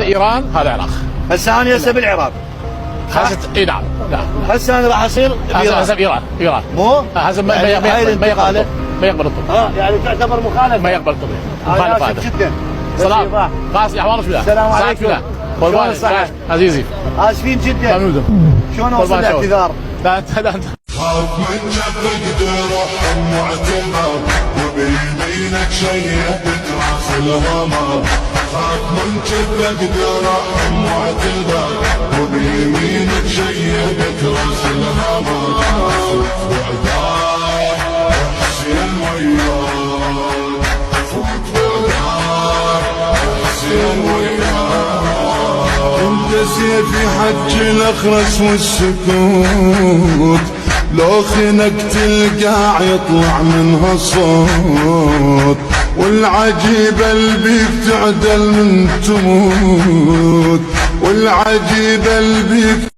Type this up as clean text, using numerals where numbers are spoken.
ايران هذا العراق. هسه انا هسه بالعراق. اي نعم. هسه انا راح اصير هسه بايران. مو؟ هسه ما يقبل الطب. يعني تعتبر مخالفه. ما يقبل الطب. مخالفه هذا. جدا. سلام. قاسي احوالك شو؟ السلام عليكم. شلون الصحة؟ عزيزي. اسفين جدا. ممنون. شلون اوصل الاعتذار؟ لا انت خاف من جفك تروح معتذر وبيمينك شيء بتراس الهمر. خاف من جفك تروح معتذر وبيمينك شيء بتراس الهمر. وعدار حسين وياك فوت وعدار حسين وياك. انت سيفي حج الاخرس والسكوت لو خنقت القاع يطلع منها صوت. والعجيبة اللي بيك تعدل من تموت. والعجيبة اللي بيك